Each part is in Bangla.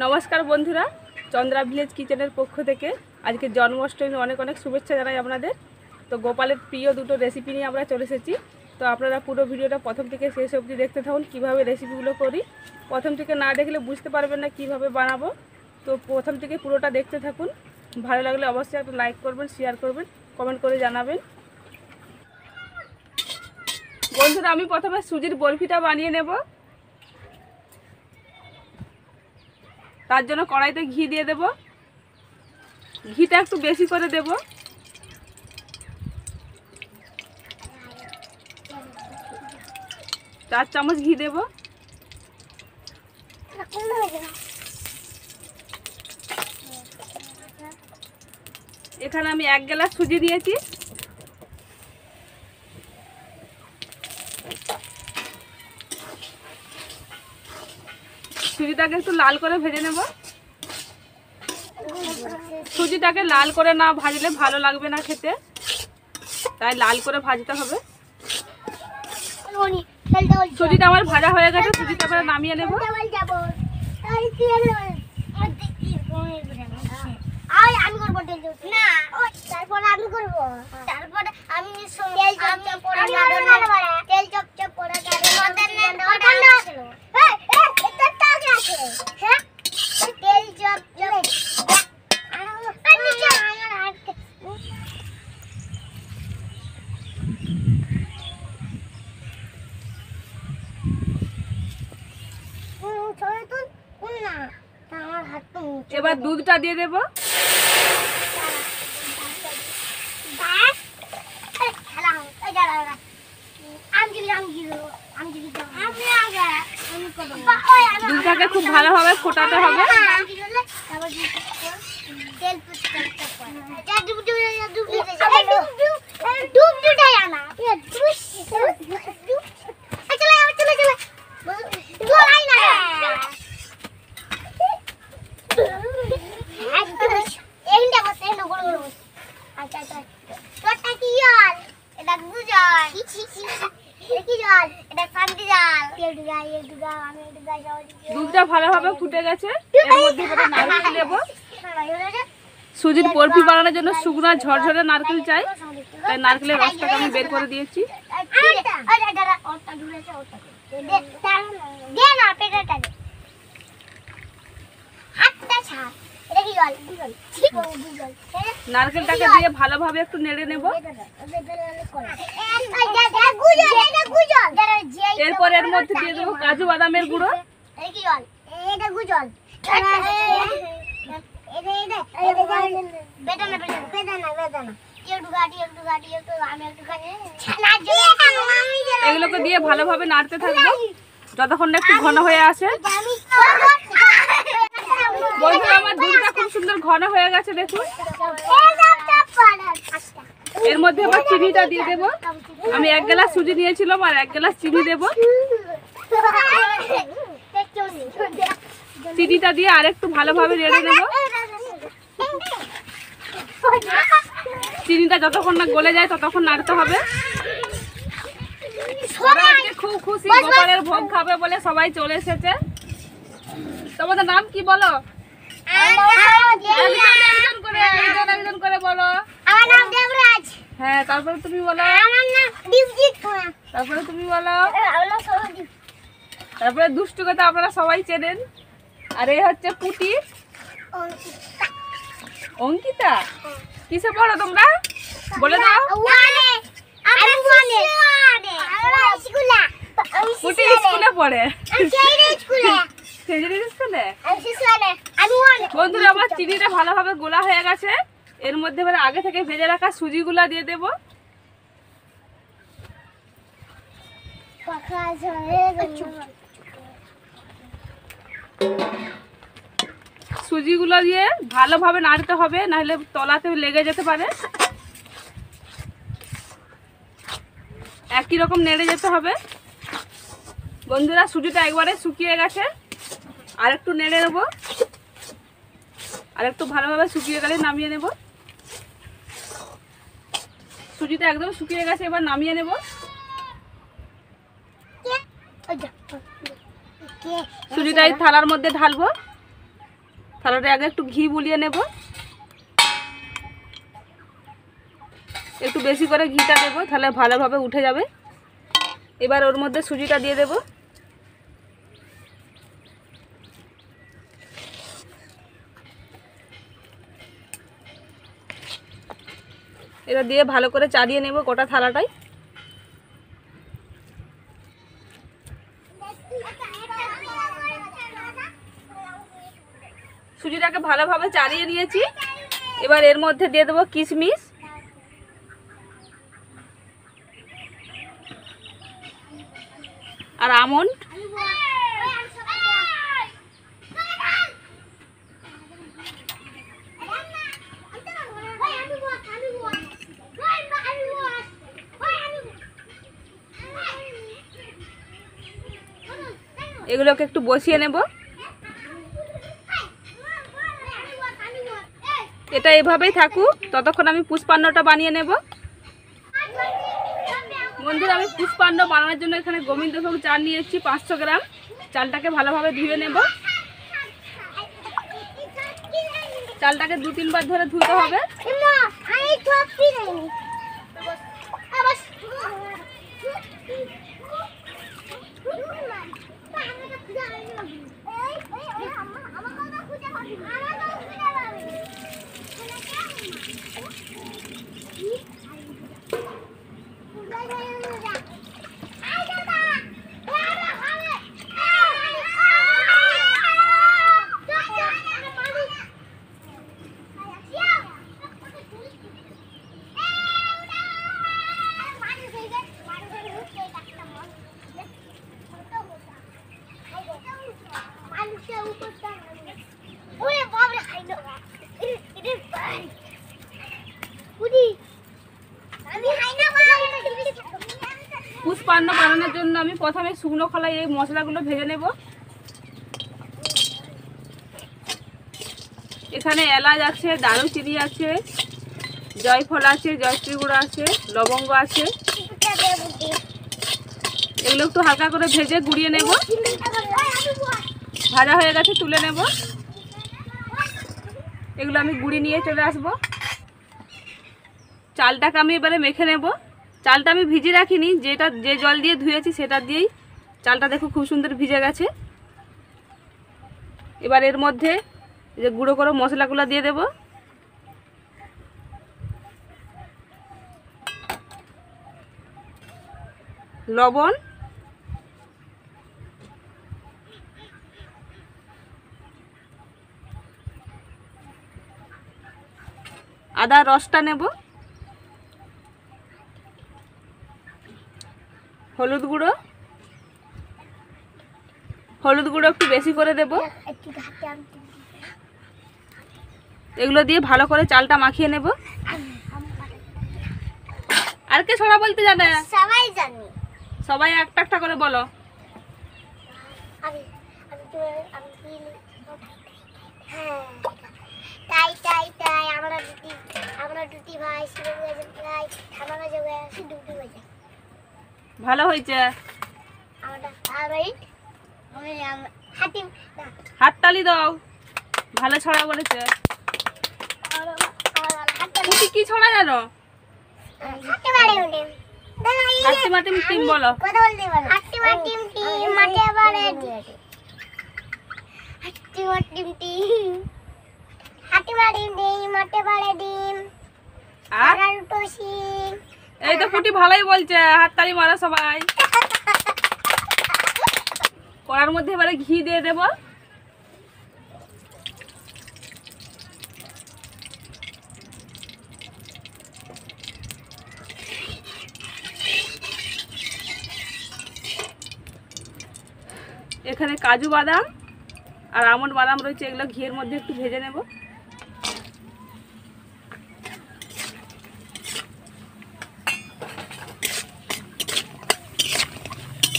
নমস্কার বন্ধুরা, চন্দ্রা ভিলেজ কিচেনের পক্ষ থেকে আজকে জন্মাষ্টমীর অনেক অনেক শুভেচ্ছা জানাই আপনাদের। তো গোপালের প্রিয় দুটো রেসিপি নিয়ে আমরা চলে এসেছি। তো আপনারা পুরো ভিডিওটা প্রথম থেকে শেষ অবধি দেখতে থাকুন কীভাবে রেসিপিগুলো করি। প্রথম থেকে না দেখলে বুঝতে পারবেন না কিভাবে বানাবো। তো প্রথম থেকে পুরোটা দেখতে থাকুন। ভালো লাগলে অবশ্যই একটা লাইক করবেন, শেয়ার করবেন, কমেন্ট করে জানাবেন। বন্ধুরা, আমি প্রথমে সুজির বরফিটা বানিয়ে নেব। তার জন্য কড়াইতে ঘি দিয়ে দেব। ঘিটা একটু বেশি করে দেব। 4 চামচ ঘি দেব। এখানে আমি 1 গ্লাস সুজি দিয়েছি। সুজিটাকে একটু লাল করে ভেজে নেব। সুজিটাকে লাল করে না ভাজলে ভালো লাগবে না খেতে, তাই লাল করে ভাজতে হবে। সুজিটা আমার ভাজা হয়ে গেছে, সুজিটা আমরা নামিয়ে নেব। এবার দুধটা দিয়ে দেব। দুধটাকে খুব ভালোভাবে ফোটাতে হবে। দুধটা ভালোভাবে ফুটে গেছে। এর মধ্যে একটা নারকেল দেব। সুজির বরফি বানানোর জন্য শুকনো ঝরঝরে নারকেল চাই, তাই নারকেলের রসটাকে আমি বের করে দিয়েছি। নারকেলটাকে দিয়ে ভালোভাবে একটু নেড়ে নেব। এরপর এর মধ্যে দিয়ে দেবো কাজু বাদামের গুঁড়ো। এগুলোকে দিয়ে ভালোভাবে নাড়তে থাকবো যতক্ষণ না একটু ঘন হয়ে আসে। বন্ধুরা, আমার দুধটা খুব সুন্দর ঘন হয়ে গেছে, দেখুন। এর মধ্যে আবার চিনিটা দিয়ে দেবো। আমি 1 গ্লাস সুজি নিয়েছিলাম আর 1 গ্লাস চিনি দেব। চিনিটা দিয়ে আরেকটু ভালোভাবে নেড়ে নেব। চিনিটা যতক্ষণ না গলে যায় ততক্ষণ নাড়তে হবে। খুব খুশি, গোপালের ভোগ খাবে বলে সবাই চলে এসেছে। তোমাদের নাম কি বলো? একজন করে বলো। আমার নাম দেবরাজ। হ্যাঁ, তারপরে তুমি বলো। আমার নাম দীপজিৎ। তারপরে তুমি বলো। তারপরে দুষ্টুকে তো আপনারা সবাই চেনেন। আর এই হচ্ছে পুটি, অঙ্কিতা। কিসে পড়ো তোমরা বলে দাও। পুটি স্কুলে পড়ে। বন্ধুরা, আমার চিনিটা ভালোভাবে গোলা হয়ে গেছে। এর মধ্যে এবার আগে থেকে ভেজে রাখা সুজিগুলা দিয়ে দেব। সুজিগুলো দিয়ে ভালোভাবে নাড়তে হবে, নাহলে তলাতে লেগে যেতে পারে। একই রকম নেড়ে যেতে হবে। বন্ধুরা, সুজিটা একবারে শুকিয়ে গেছে। আর একটু নেড়ে নেব। আর একটু ভালোভাবে শুকিয়ে গেলে নামিয়ে নেব। সুজিটা একদম শুকিয়ে গেছে, এবার নামিয়ে নেব। সুজিটা এই থালার মধ্যে ঢালবো। থালাটা আগে একটু ঘি বুলিয়ে নেব, একটু বেশি করে ঘিটা দেবো, তাহলে ভালোভাবে উঠে যাবে। এবার ওর মধ্যে সুজিটা দিয়ে দেব। এটা দিয়ে ভালো করে চাড়িয়ে নেব গোটা থালাটাই। সুজিটাকে ভালোভাবে চাড়িয়ে নিয়েছি। এবার এর মধ্যে দিয়ে দেবো কিশমিশ আর আমন্ড। এগুলোকে একটু বসিয়ে নেব। এটা এভাবেই থাকুক, ততক্ষণ আমি পুষ্পান্নটা বানিয়ে নেব। বন্ধুরা, আমি পুষ্পান্ন বানানোর জন্য এখানে গোবিন্দভোগ চাল নিয়েছি 500 গ্রাম। চালটাকে ভালোভাবে ধুয়ে নেব। চালটাকে 2-3 বার ধরে ধুতে হবে। পুষ্পান্ন বানানোর জন্য আমি প্রথমে শুকনো খোলায় এই মশলাগুলো ভেজে নেব। এখানে এলাচ আছে, দারুচিনি আছে, জয়ফল আছে, জয়ত্রী গুঁড়ো আছে, লবঙ্গ আছে। এগুলো একটু হালকা করে ভেজে গুঁড়িয়ে নেব। ভাজা হয়ে গেছে, তুলে নেব। এগুলো আমি গুঁড়ি নিয়ে চলে আসব। চালটাকে আমি এবারে মেখে নেব। চালটা আমি ভিজিয়ে রাখিনি, যে জল দিয়ে ধুয়েছি সেটা দিয়েই চালটা দেখো খুব সুন্দর ভিজে গেছে। এবার এর মধ্যে যে গুঁড়ো করে মশলাগুলো দিয়ে দেব। লবণ, আদার রসটা নেব, হলুদ গুঁড়ো একটু বেশি করে দেব। এগুলো দিয়ে ভালো করে চালটা মাখিয়ে নেব। আর কে ছড়া বলতে জানে? সবাই জানি। সবাই একটা একটা করে বলো। তাই আমরা দুটি ভাই ভালো হয়েছে। হাততালি দাও, ভালো ছড়া বলেছে। তুমি কি ছড়া জানো? হাট্টিমাটিম টিম বলো। হাট্টিমাটিম টিম মাঠে বাড়ে ডিম। হাট্টিমাটিম টিম হাট্টিমাটিম টিম মাঠে বাড়ে ডিম। আর টসি এই তো ফুটি ভালোই বলছে, হাততালি মারো সবাই। কড়ার মধ্যে এবারে ঘি দিয়ে দেব। এখানে কাজু বাদাম আর আমন্ড বাদাম রয়েছে, এগুলো ঘিয়ের মধ্যে একটু ভেজে নেব।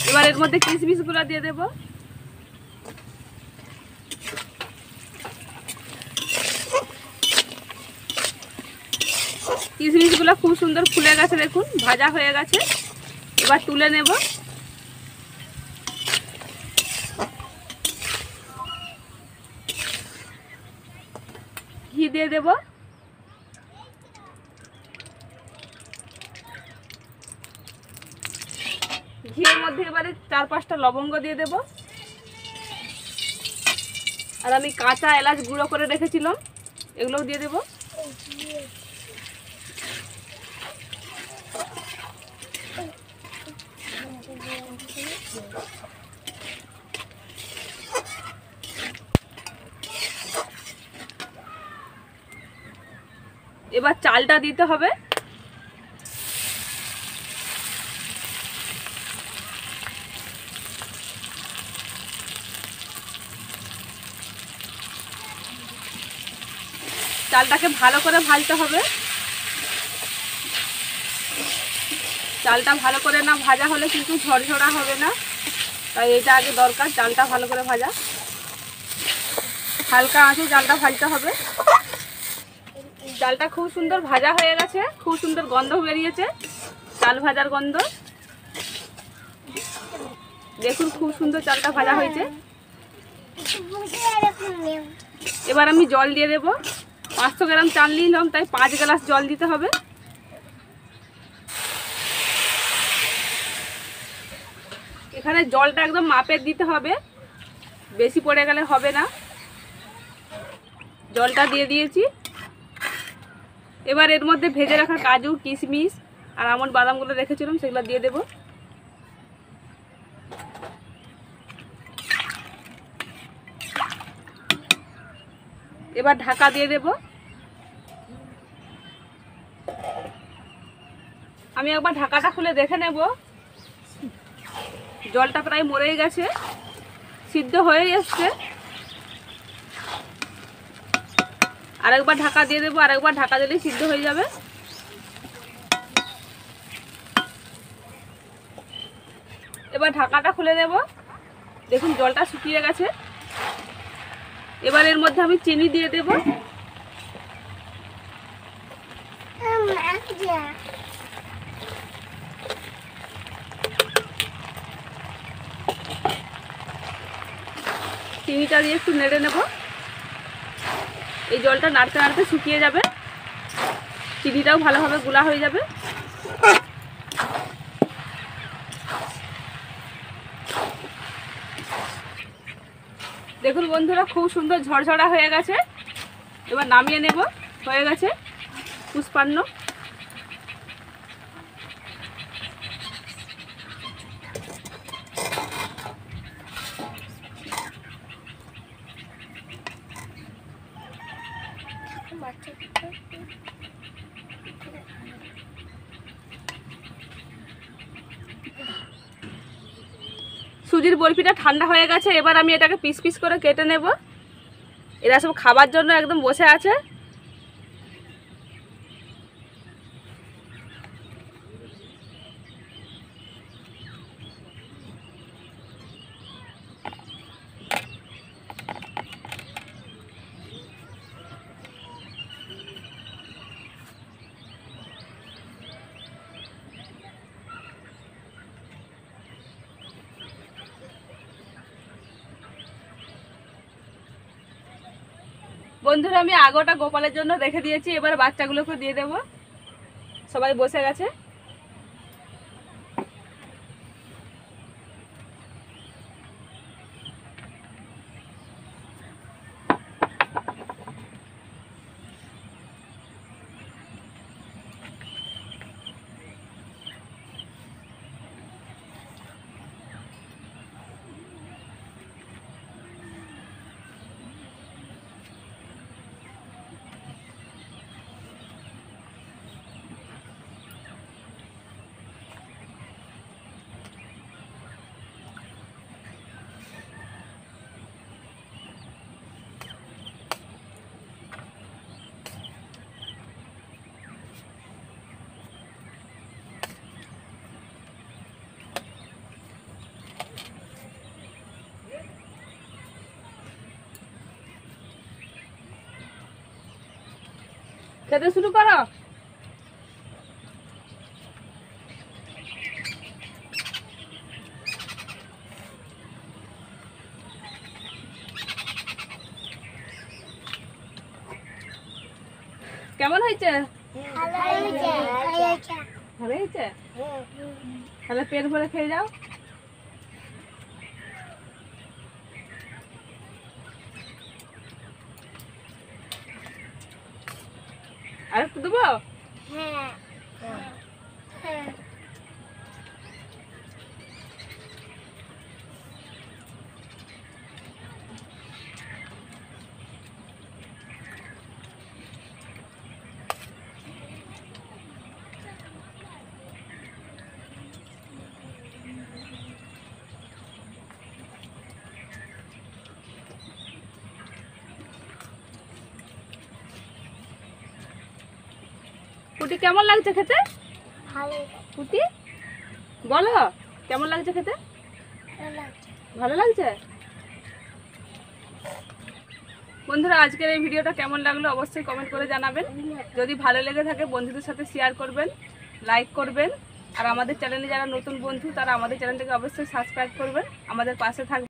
এবার এর মধ্যে কিশমিশগুলো দিয়ে দেব। কিশমিশগুলো খুব সুন্দর ফুলে গেছে, দেখুন ভাজা হয়ে গেছে। এবার তুলে নেব। দিয়ে দেব। ঘিয়ের মধ্যে এবারে 4-5টা লবঙ্গ দিয়ে দেব। আর আমি কাঁচা এলাচ গুঁড়ো করে রেখেছিলাম, এগুলোও দিয়ে দেব। এবার চালটা দিতে হবে। চালটাকে ভালো করে ভাজতে হবে। চালটা ভালো করে না ভাজা হলে কিন্তু ঝরঝরা হবে না, তাই এটা আগে দরকার, চালটা ভালো করে ভাজা। হালকা আঁচে চালটা ভাজতে হবে। চালটা খুব সুন্দর ভাজা হয়ে গেছে, খুব সুন্দর গন্ধ বেরিয়েছে, চাল ভাজার গন্ধ। দেখুন খুব সুন্দর চালটা ভাজা হয়েছে। এবার আমি জল দিয়ে দেব। 500 গ্রাম চাল নিলাম, তাই 5 গ্লাস জল দিতে হবে। এখানে জলটা একদম মাপের দিতে হবে, বেশি পড়ে গেলে হবে না। জলটা দিয়ে দিয়েছি। এবার এর মধ্যে ভেজে রাখা কাজু, কিশমিশ আর আমন্ড, বাদামগুলো রেখেছিলাম, সেগুলো দিয়ে দেব। এবার ঢাকা দিয়ে দেব। আমি একবার ঢাকাটা খুলে দেখে নেব। জলটা প্রায় মরেই গেছে, সিদ্ধ হয়ে এসছে। আরেকবার ঢাকা দিয়ে দেবো, আরেকবার ঢাকা দিলেই সিদ্ধ হয়ে যাবে। এবার ঢাকাটা খুলে দেব। দেখুন জলটা শুকিয়ে গেছে। এবার এর মধ্যে আমি চিনি দিয়ে দেব। চিনিটা দিয়ে একটু নেড়ে নেব। এই জলটা নাড়তে নাড়তে শুকিয়ে যাবে, চিনিটাও ভালোভাবে গুলা হয়ে যাবে। দেখুন বন্ধুরা খুব সুন্দর ঝরঝরা হয়ে গেছে। এবার নামিয়ে নেব। হয়ে গেছে পুষ্পান্ন। সুজির বরফিটা ঠান্ডা হয়ে গেছে। এবার আমি এটাকে পিস পিস করে কেটে নেব। এরা সব খাবার জন্য একদম বসে আছে। বন্ধুরা আমি আগোটা গোপালের জন্য রেখে দিয়েছি, এবার বাচ্চাগুলোকে দিয়ে দেব। সবাই বসে গেছে। খেতে শুরু করো। কেমন হয়েছে? ভালো হয়েছে। ভালো হয়েছে? তাহলে পেট ভরে খেয়ে যাও। আর একটু দেবো? হ্যাঁ। হ্যাঁ। পুটি কেমন লাগছে খেতে? ভালো পুটি বলো কেমন লাগছে খেতে? লাগছে। ভালো লাগছে? বন্ধুরা আজকের এই ভিডিওটা কেমন লাগলো অবশ্যই কমেন্ট করে জানাবেন। যদি ভালো লেগে থাকে বন্ধুদের সাথে শেয়ার করবেন, লাইক করবেন। আর আমাদের চ্যানেলে যারা নতুন বন্ধু তারা আমাদের চ্যানেলটাকে অবশ্যই সাবস্ক্রাইব করবেন, আমাদের পাশে থাকবেন।